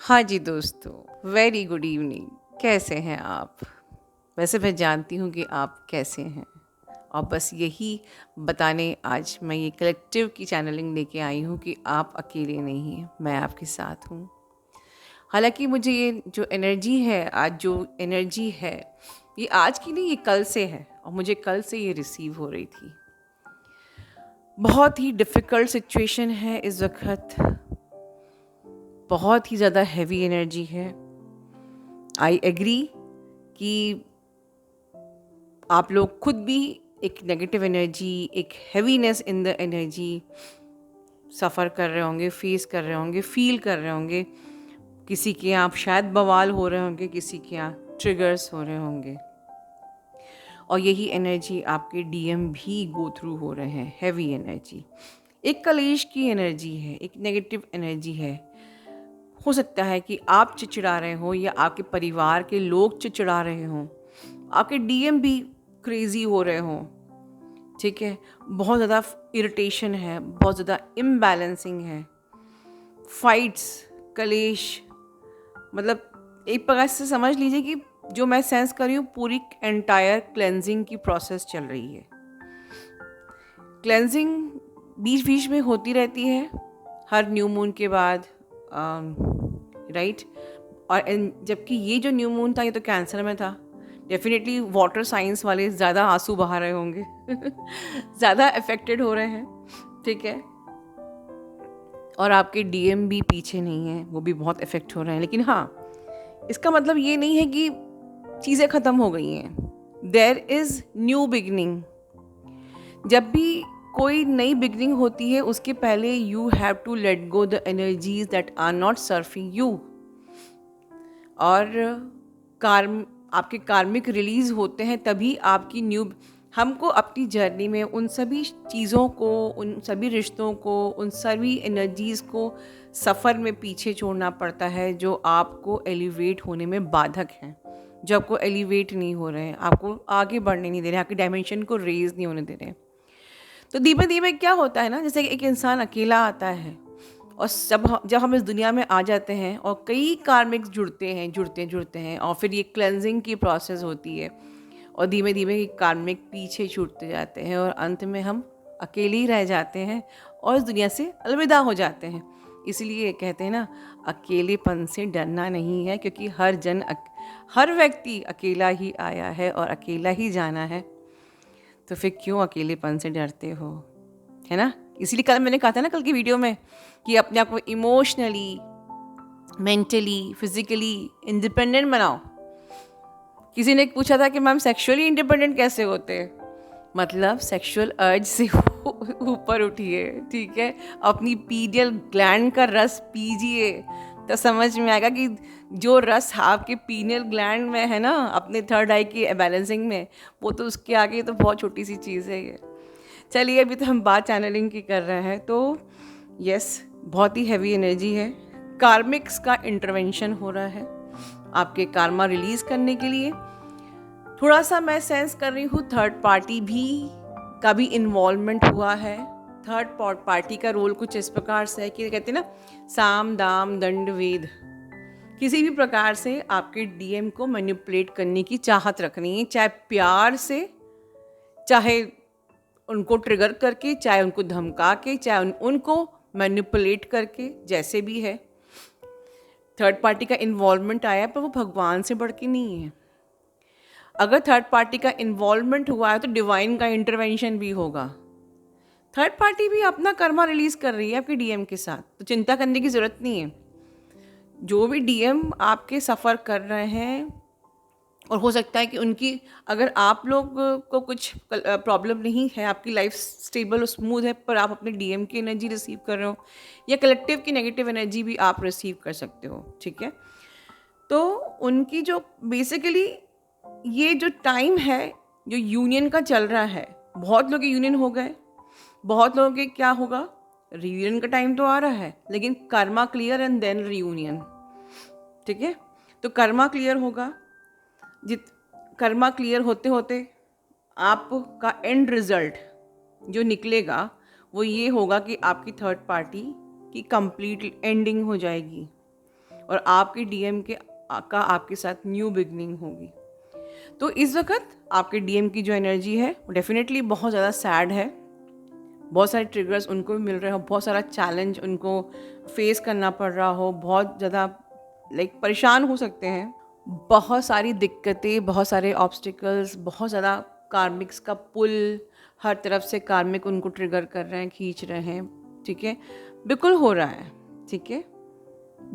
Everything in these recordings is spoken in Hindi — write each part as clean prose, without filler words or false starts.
हाँ जी दोस्तों, वेरी गुड इवनिंग। कैसे हैं आप? वैसे मैं जानती हूँ कि आप कैसे हैं, और बस यही बताने आज मैं ये कलेक्टिव की चैनलिंग लेके आई हूँ कि आप अकेले नहीं हैं, मैं आपके साथ हूँ। हालांकि मुझे ये जो एनर्जी है, आज जो एनर्जी है, ये आज की नहीं, ये कल से है, और मुझे कल से ये रिसीव हो रही थी। बहुत ही डिफ़िकल्ट सिचुएशन है इस वक्त, बहुत ही ज़्यादा हैवी एनर्जी है। आई एग्री कि आप लोग खुद भी एक नेगेटिव एनर्जी, एक हैवीनेस इन द एनर्जी सफ़र कर रहे होंगे, फेस कर रहे होंगे, फील कर रहे होंगे। किसी के यहाँ शायद बवाल हो रहे होंगे, किसी के यहाँ ट्रिगर्स हो रहे होंगे, और यही एनर्जी आपके डीएम भी गो थ्रू हो रहे हैं। हैवी एनर्जी, एक कलेश की एनर्जी है, एक नेगेटिव एनर्जी है। हो सकता है कि आप चिड़चिड़ा रहे हो या आपके परिवार के लोग चिड़चिड़ा रहे हों, आपके डीएम भी क्रेजी हो रहे हों। ठीक है, बहुत ज़्यादा इरिटेशन है, बहुत ज़्यादा इम्बैलेंसिंग है, फाइट्स, कलेश, मतलब एक प्रकार से समझ लीजिए कि जो मैं सेंस कर रही हूँ, पूरी एंटायर क्लेंजिंग की प्रोसेस चल रही है। क्लेंजिंग बीच बीच में होती रहती है, हर न्यू मून के बाद, राइट। और जबकि ये जो न्यू मून था, ये तो कैंसर में था। डेफिनेटली वाटर साइंस वाले ज़्यादा आंसू बहा रहे होंगे ज़्यादा अफेक्टेड हो रहे हैं, ठीक है। और आपके डीएम भी पीछे नहीं हैं, वो भी बहुत इफ़ेक्ट हो रहे हैं। लेकिन हाँ, इसका मतलब ये नहीं है कि चीज़ें ख़त्म हो गई हैं। There is new beginning. जब भी कोई नई बिगनिंग होती है, उसके पहले you have to let go the energies that are not serving you. और आपके कार्मिक रिलीज़ होते हैं तभी आपकी न्यू। हमको अपनी जर्नी में उन सभी चीज़ों को, उन सभी रिश्तों को, उन सभी एनर्जीज़ को सफ़र में पीछे छोड़ना पड़ता है, जो आपको एलिवेट होने में बाधक हैं, जो आपको एलिवेट नहीं हो रहे हैं, आपको आगे बढ़ने नहीं दे रहे हैं, आपकी डायमेंशन को रेज नहीं होने दे रहे हैं। तो धीमे धीमे क्या होता है ना, जैसे कि एक इंसान अकेला आता है, और जब हम इस दुनिया में आ जाते हैं, और कई कार्मिक्स जुड़ते हैं, और फिर ये क्लेंजिंग की प्रोसेस होती है, और धीमे धीमे ये कार्मिक पीछे छूटते जाते हैं, और अंत में हम अकेले ही रह जाते हैं और इस दुनिया से अलविदा हो जाते हैं। इसलिए कहते हैं ना, अकेलेपन से डरना नहीं है, क्योंकि हर व्यक्ति अकेला ही आया है और अकेला ही जाना है। तो फिर क्यों अकेलेपन से डरते हो, है ना। इसीलिए कल मैंने कहा था ना, कल की वीडियो में, कि अपने आप को इमोशनली, मेंटली, फिजिकली इंडिपेंडेंट बनाओ। किसी ने पूछा था कि मैम सेक्सुअली इंडिपेंडेंट कैसे होते हैं? मतलब सेक्सुअल अर्ज से ऊपर उठिए, ठीक है। अपनी पीनियल ग्लैंड का रस पीजिए, तो समझ में आएगा कि जो रस आपके पीनियल ग्लैंड में है ना, अपने थर्ड आई की बैलेंसिंग में, वो तो उसके आगे तो बहुत छोटी सी चीज़ है ये। चलिए, अभी तो हम बात चैनलिंग की कर रहे हैं, तो यस, बहुत ही हैवी एनर्जी है। कार्मिक्स का इंटरवेंशन हो रहा है आपके कार्मा रिलीज करने के लिए। थोड़ा सा मैं सेंस कर रही हूँ, थर्ड पार्टी भी का भी इन्वॉल्वमेंट हुआ है। थर्ड पार्टी का रोल कुछ इस प्रकार से है कि कहते हैं ना, साम दाम दंड वेद, किसी भी प्रकार से आपके डीएम को मैनिपुलेट करने की चाहत रखनी है, चाहे प्यार से, चाहे उनको ट्रिगर करके, चाहे उनको धमका के, चाहे उनको मैनिपुलेट करके, जैसे भी है। थर्ड पार्टी का इन्वॉल्वमेंट आया, पर वो भगवान से बढ़ के नहीं है। अगर थर्ड पार्टी का इन्वॉल्वमेंट हुआ है, तो डिवाइन का इंटरवेंशन भी होगा। थर्ड पार्टी भी अपना कर्मा रिलीज कर रही है आपके डीएम के साथ, तो चिंता करने की ज़रूरत नहीं है। जो भी डीएम आपके सफ़र कर रहे हैं, और हो सकता है कि उनकी, अगर आप लोग को कुछ प्रॉब्लम नहीं है, आपकी लाइफ स्टेबल और स्मूथ है, पर आप अपने डीएम की एनर्जी रिसीव कर रहे हो, या कलेक्टिव की नेगेटिव एनर्जी भी आप रिसीव कर सकते हो, ठीक है। तो उनकी जो बेसिकली ये जो टाइम है, जो यूनियन का चल रहा है, बहुत लोग यूनियन हो गए, बहुत लोगों के क्या होगा, रियूनियन का टाइम तो आ रहा है, लेकिन karma clear and then reunion, ठीक है। तो कर्मा क्लियर होगा, कर्मा क्लियर होते होते आपका एंड रिजल्ट जो निकलेगा, वो ये होगा कि आपकी थर्ड पार्टी की कंप्लीट एंडिंग हो जाएगी, और आपके डीएम का आपके साथ न्यू बिगनिंग होगी। तो इस वक्त आपके डीएम की जो एनर्जी है वो डेफिनेटली बहुत ज़्यादा सैड है। बहुत सारे ट्रिगर्स उनको भी मिल रहे हो, बहुत सारा चैलेंज उनको फेस करना पड़ रहा हो, बहुत ज़्यादा परेशान हो सकते हैं। बहुत सारी दिक्कतें, बहुत सारे ऑब्स्टिकल्स, बहुत ज़्यादा कार्मिक्स का पुल, हर तरफ से कार्मिक उनको ट्रिगर कर रहे हैं, खींच रहे हैं। ठीक है, बिल्कुल हो रहा है। ठीक है,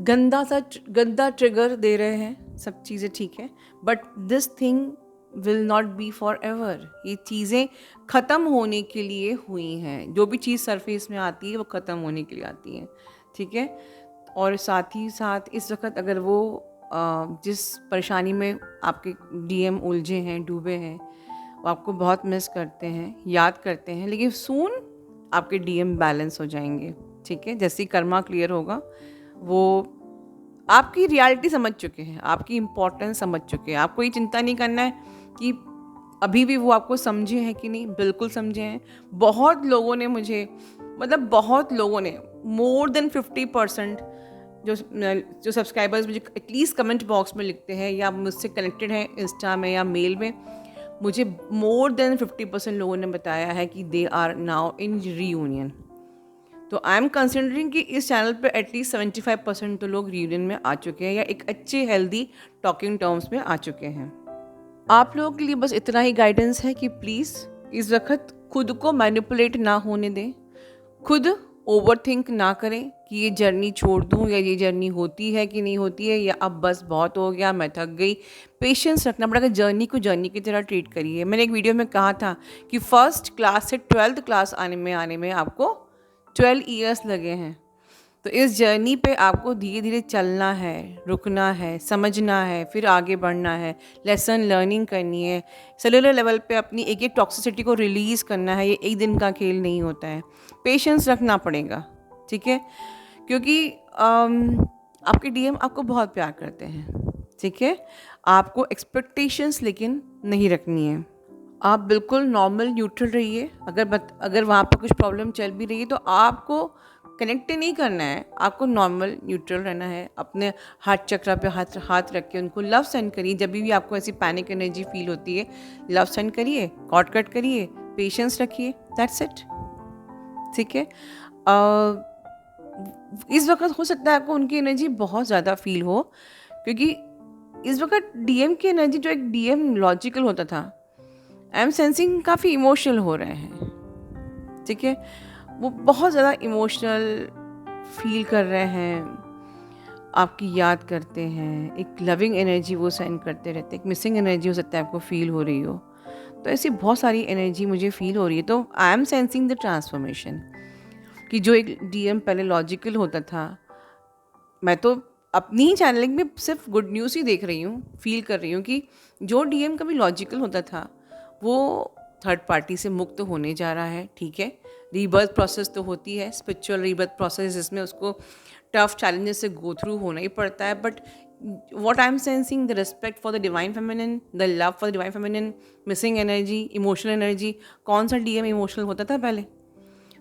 गंदा ट्रिगर दे रहे हैं, सब चीज़ें ठीक है, but this thing will not be for ever. ये चीज़ें ख़त्म होने के लिए हुई हैं। जो भी चीज़ सरफेस में आती है वो ख़त्म होने के लिए आती है। ठीक है, और साथ ही साथ इस वक्त अगर वो जिस परेशानी में आपके डीएम उलझे हैं, डूबे हैं, वो आपको बहुत मिस करते हैं, याद करते हैं, लेकिन सून आपके डीएम बैलेंस हो जाएंगे। ठीक है, जैसे ही कर्मा क्लियर होगा, वो आपकी रियलिटी समझ चुके हैं, आपकी इम्पोर्टेंस समझ चुके हैं। आपको ये चिंता नहीं करना है कि अभी भी वो आपको समझे हैं कि नहीं, बिल्कुल समझे हैं। बहुत लोगों ने मुझे, बहुत लोगों ने, मोर देन 50% जो सब्सक्राइबर्स मुझे एटलीस्ट कमेंट बॉक्स में लिखते हैं या मुझसे कनेक्टेड हैं इंस्टा में या मेल में, मुझे मोर देन 50% लोगों ने बताया है कि they are now in reunion. तो आई एम कंसिडरिंग कि इस चैनल पे एटलीस्ट 75% तो लोग रीयूनियन में आ चुके हैं या एक अच्छे हेल्दी टॉकिंग टर्म्स में आ चुके हैं। आप लोगों के लिए बस इतना ही गाइडेंस है कि प्लीज़ इस वक्त खुद को मैनिपुलेट ना होने दें, खुद ओवर थिंक ना करें कि ये जर्नी छोड़ दूं या ये जर्नी होती है कि नहीं होती है, या अब बस बहुत हो गया, मैं थक गई। पेशेंस रखना पड़ेगा, जर्नी को जर्नी की तरह ट्रीट करिए। मैंने एक वीडियो में कहा था कि फर्स्ट क्लास से 12th क्लास आने में आपको 12 ईयर्स लगे हैं। तो इस जर्नी पे आपको धीरे धीरे चलना है, रुकना है, समझना है, फिर आगे बढ़ना है, लेसन लर्निंग करनी है, सेलुलर लेवल पे अपनी एक एक टॉक्सिसिटी को रिलीज़ करना है। ये एक दिन का खेल नहीं होता है, पेशेंस रखना पड़ेगा। ठीक है, क्योंकि आपके डीएम आपको बहुत प्यार करते हैं। ठीक है, आपको एक्सपेक्टेशंस लेकिन नहीं रखनी है। आप बिल्कुल नॉर्मल न्यूट्रल रहिए। अगर वहाँ पर कुछ प्रॉब्लम चल भी रही है तो आपको कनेक्ट नहीं करना है, आपको नॉर्मल न्यूट्रल रहना है। अपने हार्ट चक्र पे हाथ रख के उनको लव सेंड करिए। जब भी आपको ऐसी पैनिक एनर्जी फील होती है, लव सेंड करिए, कॉर्ड कट करिए, पेशेंस रखिए, दैट्स इट। ठीक है, इस वक्त हो सकता है आपको उनकी एनर्जी बहुत ज़्यादा फील हो, क्योंकि इस वक्त डीएम की एनर्जी, जो एक डीएम लॉजिकल होता था, आई एम सेंसिंग काफ़ी इमोशनल हो रहे हैं। ठीक है, वो बहुत ज़्यादा इमोशनल फील कर रहे हैं, आपकी याद करते हैं, एक लविंग एनर्जी वो सेंड करते रहते हैं। एक मिसिंग एनर्जी हो सकता है आपको फील हो रही हो। तो ऐसी बहुत सारी एनर्जी मुझे फील हो रही है। तो I M sensing the transformation, कि जो एक डीएम पहले लॉजिकल होता था, मैं तो अपनी ही चैनलिंग में सिर्फ गुड न्यूज़ ही देख रही हूँ, फील कर रही हूँ कि जो डीएम कभी लॉजिकल होता था वो थर्ड पार्टी से मुक्त होने जा रहा है। ठीक है, रीबर्थ प्रोसेस तो होती है, स्पिरिचुअल रीबर्थ प्रोसेस, जिसमें उसको टफ चैलेंजेस से गो थ्रू होना ही पड़ता है। But what I'm sensing, the respect for the divine feminine, the love for the divine feminine, missing energy, emotional energy. कौन सा डीएम इमोशनल होता था पहले?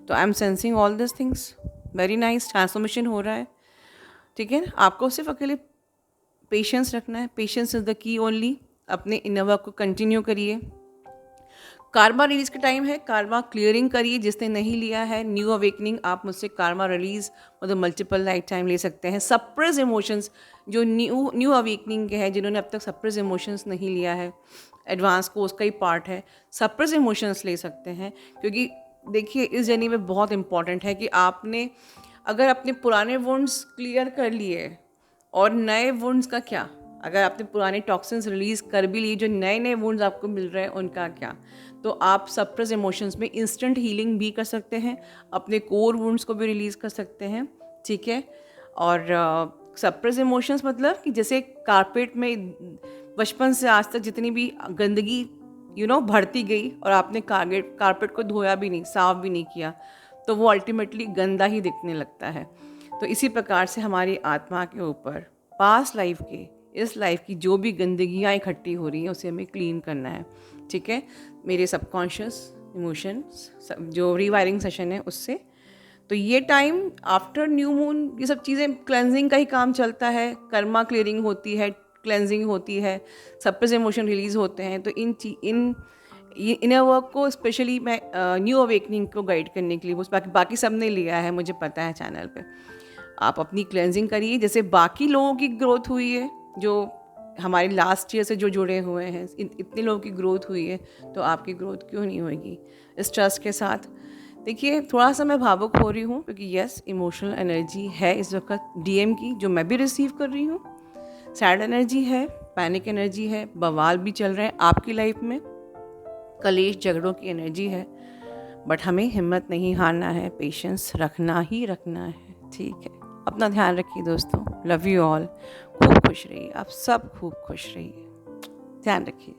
तो I M sensing all this things. Very nice, transformation हो रहा है। ठीक है, आपको सिर्फ अकेले पेशेंस रखना है। Patience is the key only. अपने इनर वर्क को कंटिन्यू करिए। कार्मा रिलीज का टाइम है, कार्मा क्लियरिंग करिए। जिसने नहीं लिया है न्यू अवेकनिंग, आप मुझसे कार्मा रिलीज मतलब मल्टीपल लाइफ टाइम ले सकते हैं। सप्रेस इमोशंस जो न्यू अवेकनिंग के हैं, जिन्होंने अब तक सप्रेस इमोशंस नहीं लिया है, एडवांस कोर्स का ही पार्ट है, सप्रेस इमोशंस ले सकते हैं। क्योंकि देखिए, इस जर्नी में बहुत इंपॉर्टेंट है कि आपने अगर अपने पुराने वुंड्स क्लियर कर लिए, और नए वुंड्स का क्या, अगर आपने पुराने टॉक्सिन्स रिलीज़ कर भी लिए, जो नए नए वुंड्स आपको मिल रहे हैं उनका क्या। तो आप सप्रेस इमोशंस में इंस्टेंट हीलिंग भी कर सकते हैं, अपने कोर वुंड्स को भी रिलीज़ कर सकते हैं। ठीक है, और सप्रेस इमोशंस मतलब कि जैसे कारपेट में बचपन से आज तक जितनी भी गंदगी भरती गई और आपने कारपेट को धोया भी नहीं, साफ भी नहीं किया, तो वो अल्टीमेटली गंदा ही दिखने लगता है। तो इसी प्रकार से हमारी आत्मा के ऊपर पास्ट लाइफ के, इस लाइफ की जो भी गंदगियाँ इकट्ठी हो रही हैं, उसे हमें क्लीन करना है। ठीक है, मेरे सबकॉन्शियस इमोशंस जो रीवायरिंग सेशन है उससे। तो ये टाइम आफ्टर न्यू मून ये सब चीज़ें क्लेंजिंग का ही काम चलता है, कर्मा क्लियरिंग होती है, क्लेंजिंग होती है, सप्रेस इमोशन रिलीज होते हैं। तो इनर वर्क को स्पेशली मैं न्यू अवेकनिंग को गाइड करने के लिए, वो बाकी सब ने लिया है, मुझे पता है चैनल पे। आप अपनी क्लेंजिंग करिए, जैसे बाकी लोगों की ग्रोथ हुई है, जो हमारे लास्ट ईयर से जो जुड़े हुए हैं, इतने लोगों की ग्रोथ हुई है, तो आपकी ग्रोथ क्यों नहीं होगी इस ट्रस्ट के साथ। देखिए, थोड़ा सा मैं भावुक हो रही हूँ क्योंकि यस, इमोशनल एनर्जी है इस वक्त डीएम की, जो मैं भी रिसीव कर रही हूँ। सैड एनर्जी है, पैनिक एनर्जी है, बवाल भी चल रहे हैं आपकी लाइफ में, कलेश झगड़ों की एनर्जी है। बट हमें हिम्मत नहीं हारना है, पेशेंस रखना ही रखना है, ठीक है। अपना ध्यान रखिए दोस्तों, लव यू ऑल, खूब खुश रहिए, आप सब खूब खुश रहिए, ध्यान रखिए।